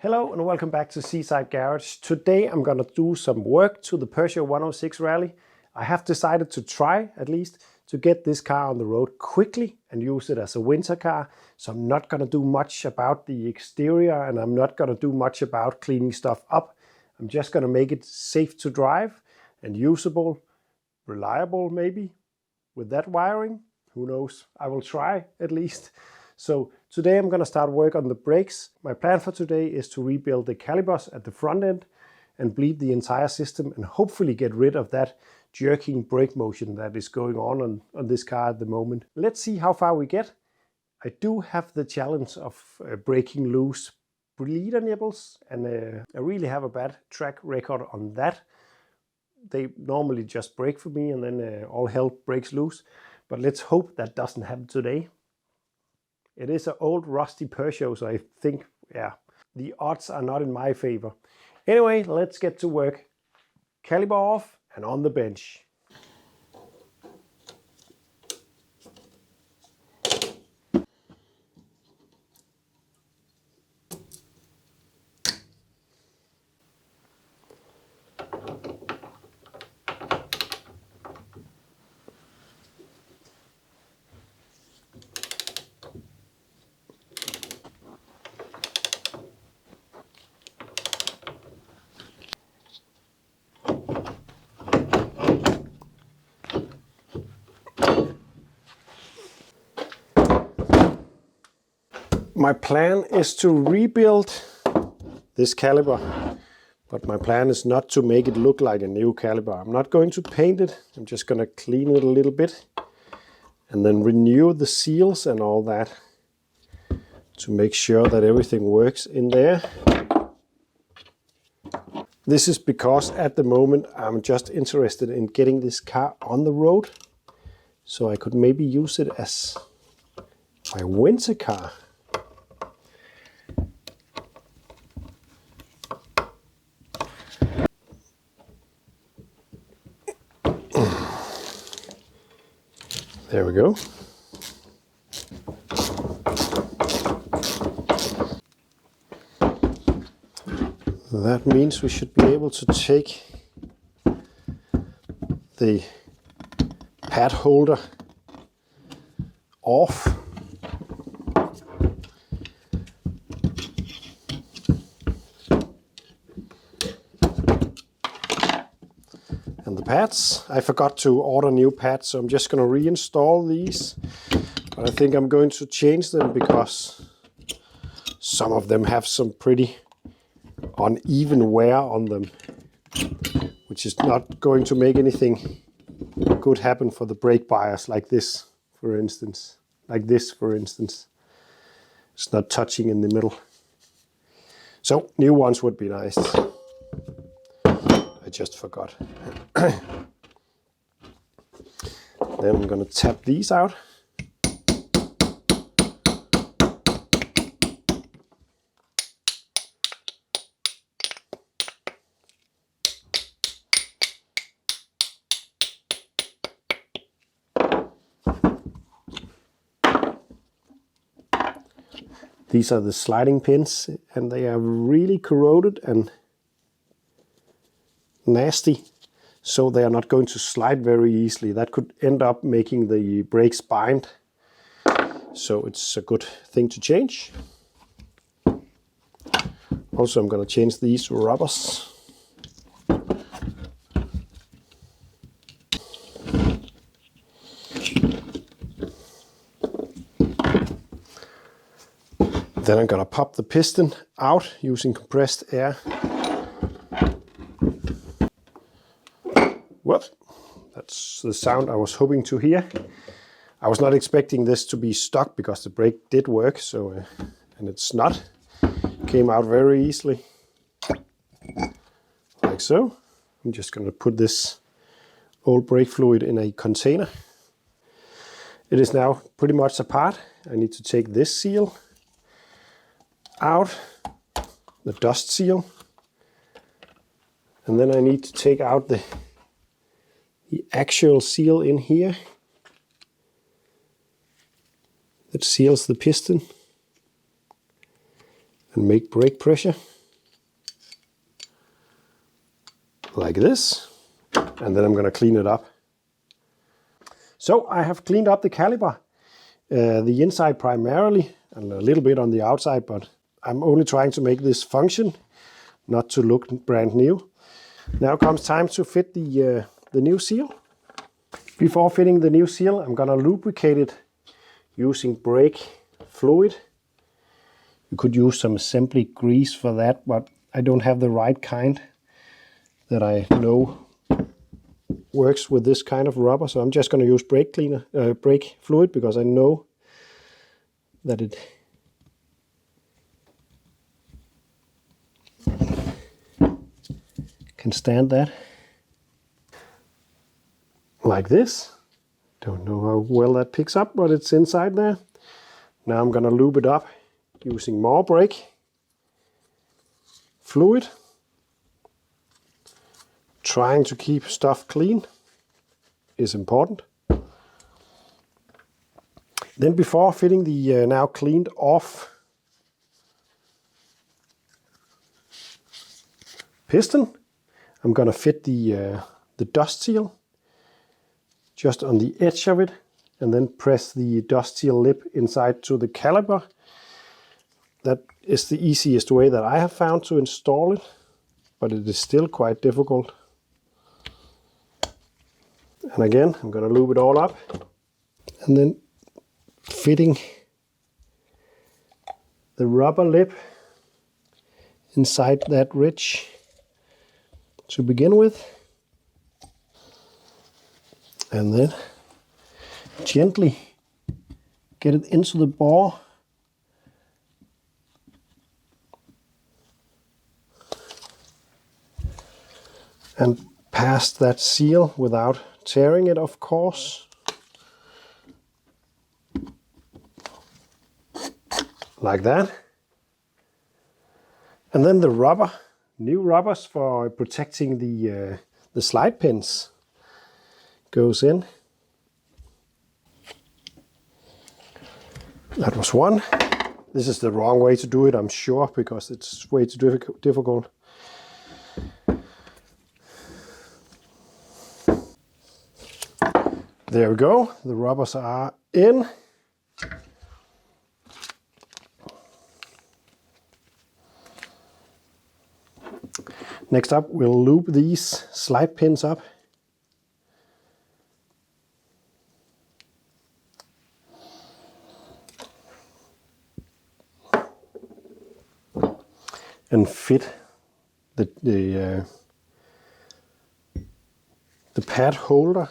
Hello and welcome back to Seaside Garage. Today I'm going to do some work to the Peugeot 106 Rallye. I have decided to try, at least, to get this car on the road quickly and use it as a winter car. So I'm not going to do much about the exterior and I'm not going to do much about cleaning stuff up. I'm just going to make it safe to drive and usable, reliable maybe, with that wiring. Who knows? I will try at least. So today I'm going to start work on the brakes. My plan for today is to rebuild the calipers at the front end and bleed the entire system and hopefully get rid of that jerking brake motion that is going on this car at the moment. Let's see how far we get. I do have the challenge of breaking loose bleeder nibbles and I really have a bad track record on that. They normally just break for me and then all hell breaks loose. But let's hope that doesn't happen today. It is an old rusty Peugeot, so I think, yeah, the odds are not in my favor. Anyway, let's get to work. Caliper off and on the bench. My plan is to rebuild this caliper, but my plan is not to make it look like a new caliper. I'm not going to paint it, I'm just going to clean it a little bit and then renew the seals and all that to make sure that everything works in there. This is because at the moment I'm just interested in getting this car on the road, so I could maybe use it as my winter car. There we go. That means we should be able to take the pad holder off. And the pads, I forgot to order new pads, so I'm just going to reinstall these. But I think I'm going to change them because some of them have some pretty uneven wear on them, which is not going to make anything good happen for the brake bias, like this, for instance. It's not touching in the middle. So new ones would be nice. I just forgot. Then I'm going to tap these out. These are the sliding pins and they are really corroded and nasty, so they are not going to slide very easily. That could end up making the brakes bind, so it's a good thing to change. Also, I'm going to change these rubbers. Then I'm going to pop the piston out using compressed air. Well, that's the sound I was hoping to hear. I was not expecting this to be stuck because the brake did work, so and it's not. It came out very easily, like so. I'm just going to put this old brake fluid in a container. It is now pretty much apart. I need to take this seal out, the dust seal, and then I need to take out the actual seal in here that seals the piston and make brake pressure. like this, and then I'm going to clean it up. So I have cleaned up the caliper, the inside primarily, and a little bit on the outside, but I'm only trying to make this function, not to look brand new. Now comes time to fit the new seal. Before fitting the new seal, I'm going to lubricate it using brake fluid. You could use some assembly grease for that, but I don't have the right kind that I know works with this kind of rubber, so I'm just going to use brake fluid, because I know that it can stand that. Like this. Don't know how well that picks up, but it's inside there. Now I'm going to lube it up using more brake fluid. Trying to keep stuff clean is important. Then before fitting the now cleaned off piston, I'm going to fit the dust seal just on the edge of it, and then press the dust seal lip inside to the caliper. That is the easiest way that I have found to install it, but it is still quite difficult. And again, I'm going to lube it all up, and then fitting the rubber lip inside that ridge to begin with, and then gently get it into the bore and past that seal without tearing it, of course. Like that. And then the rubber, new rubbers for protecting the slide pins goes in. That was one. This is the wrong way to do it, I'm sure, because it's way too difficult. There we go, the rubbers are in. Next up, we'll lube these slide pins up. And fit the pad holder.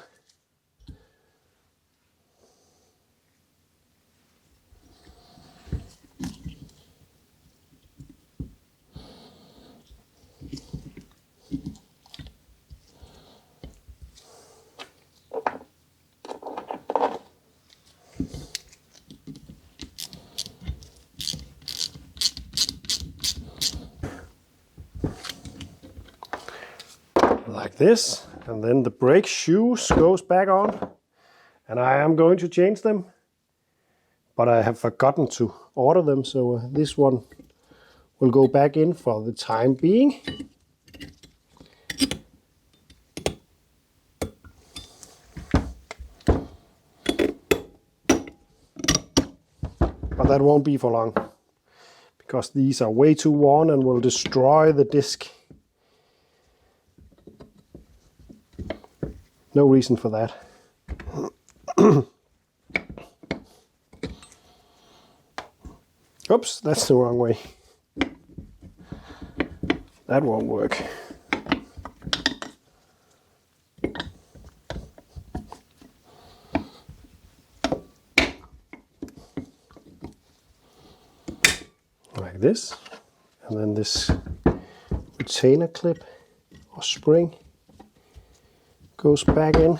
Like this, and then the brake shoes goes back on, and I am going to change them, but I have forgotten to order them, so this one will go back in for the time being. But that won't be for long, because these are way too worn and will destroy the disc. No reason for that. Oops, that's the wrong way. That won't work. Like this. And then this retainer clip or spring goes back in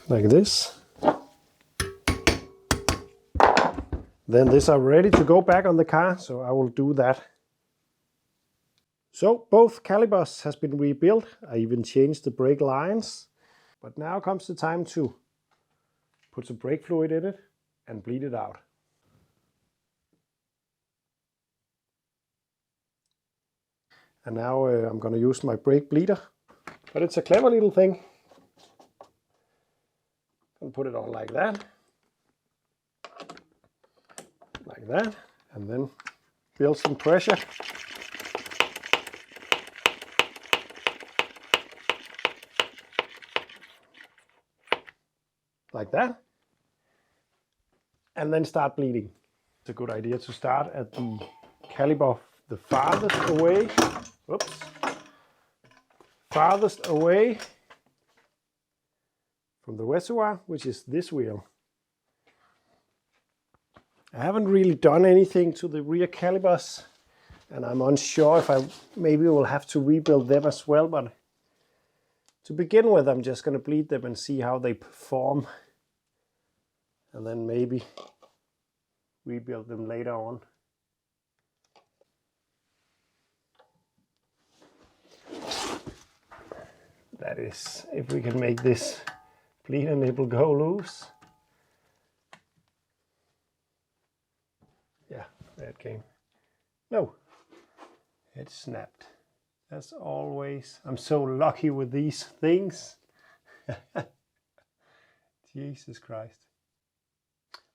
like this. Then these are ready to go back on the car, so I will do that. So both calipers has been rebuilt. I even changed the brake lines. But now comes the time to put some brake fluid in it and bleed it out. And now I'm going to use my brake bleeder. But it's a clever little thing. I'm going to put it on like that. Like that. And then build some pressure. Like that. And then start bleeding. It's a good idea to start at the caliper the farthest away. Whoops. Farthest away from the reservoir, which is this wheel. I haven't really done anything to the rear calipers, and I'm unsure if I maybe will have to rebuild them as well, but to begin with, I'm just going to bleed them and see how they perform, and then maybe rebuild them later on. That is, if we can make this bleeder nipple go loose. Yeah, there it came. No, it snapped. As always, I'm so lucky with these things. Jesus Christ.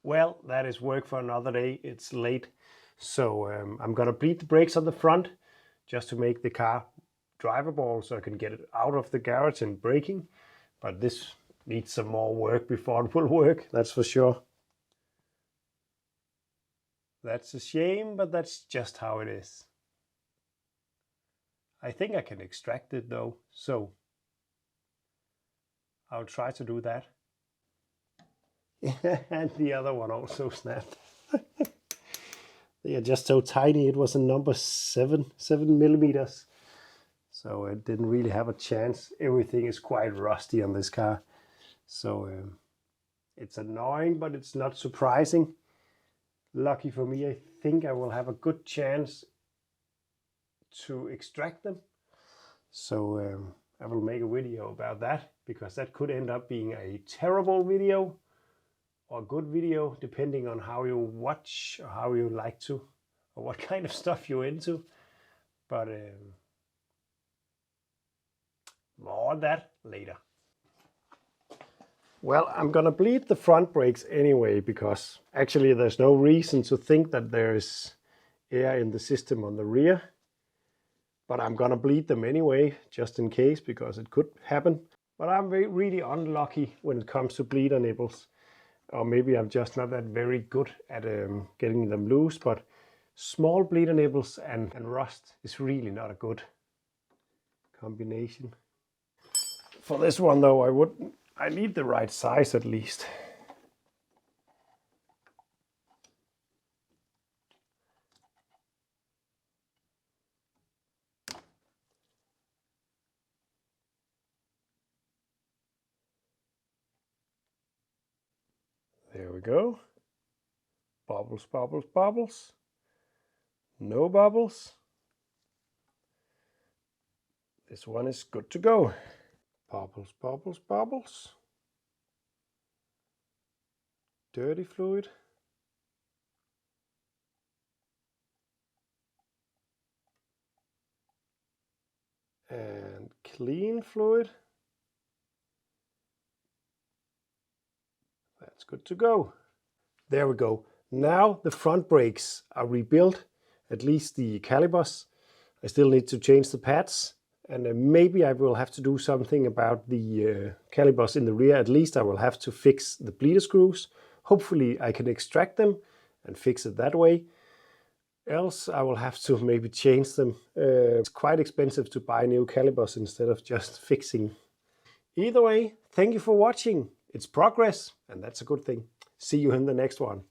Well, that is work for another day. It's late. So I'm gonna bleed the brakes on the front just to make the car drivable so I can get it out of the garage and braking. But this needs some more work before it will work, that's for sure. That's a shame, but that's just how it is. I think I can extract it though, so I'll try to do that. And the other one also snapped. They are just so tiny. It was a number 7 millimeters. So it didn't really have a chance. Everything is quite rusty on this car. So it's annoying, but it's not surprising. Lucky for me, I think I will have a good chance to extract them. So I will make a video about that, because that could end up being a terrible video or a good video, depending on how you watch or how you like to, or what kind of stuff you're into. But more on that later. Well, I'm gonna bleed the front brakes anyway, because actually there's no reason to think that there's air in the system on the rear. But I'm gonna bleed them anyway, just in case, because it could happen. But I'm really unlucky when it comes to bleeder nipples. Or maybe I'm just not that very good at getting them loose, but small bleeder nipples and rust is really not a good combination. For this one though, I need the right size at least. There we go. Bubbles, bubbles, bubbles. No bubbles. This one is good to go. Bubbles, bubbles, bubbles. Dirty fluid. And clean fluid. That's good to go. There we go. Now the front brakes are rebuilt, at least the calipers. I still need to change the pads, and maybe I will have to do something about the calipers in the rear. At least I will have to fix the bleeder screws. Hopefully I can extract them and fix it that way. Else I will have to maybe change them. It's quite expensive to buy new calipers instead of just fixing. Either way, thank you for watching. It's progress, and that's a good thing. See you in the next one.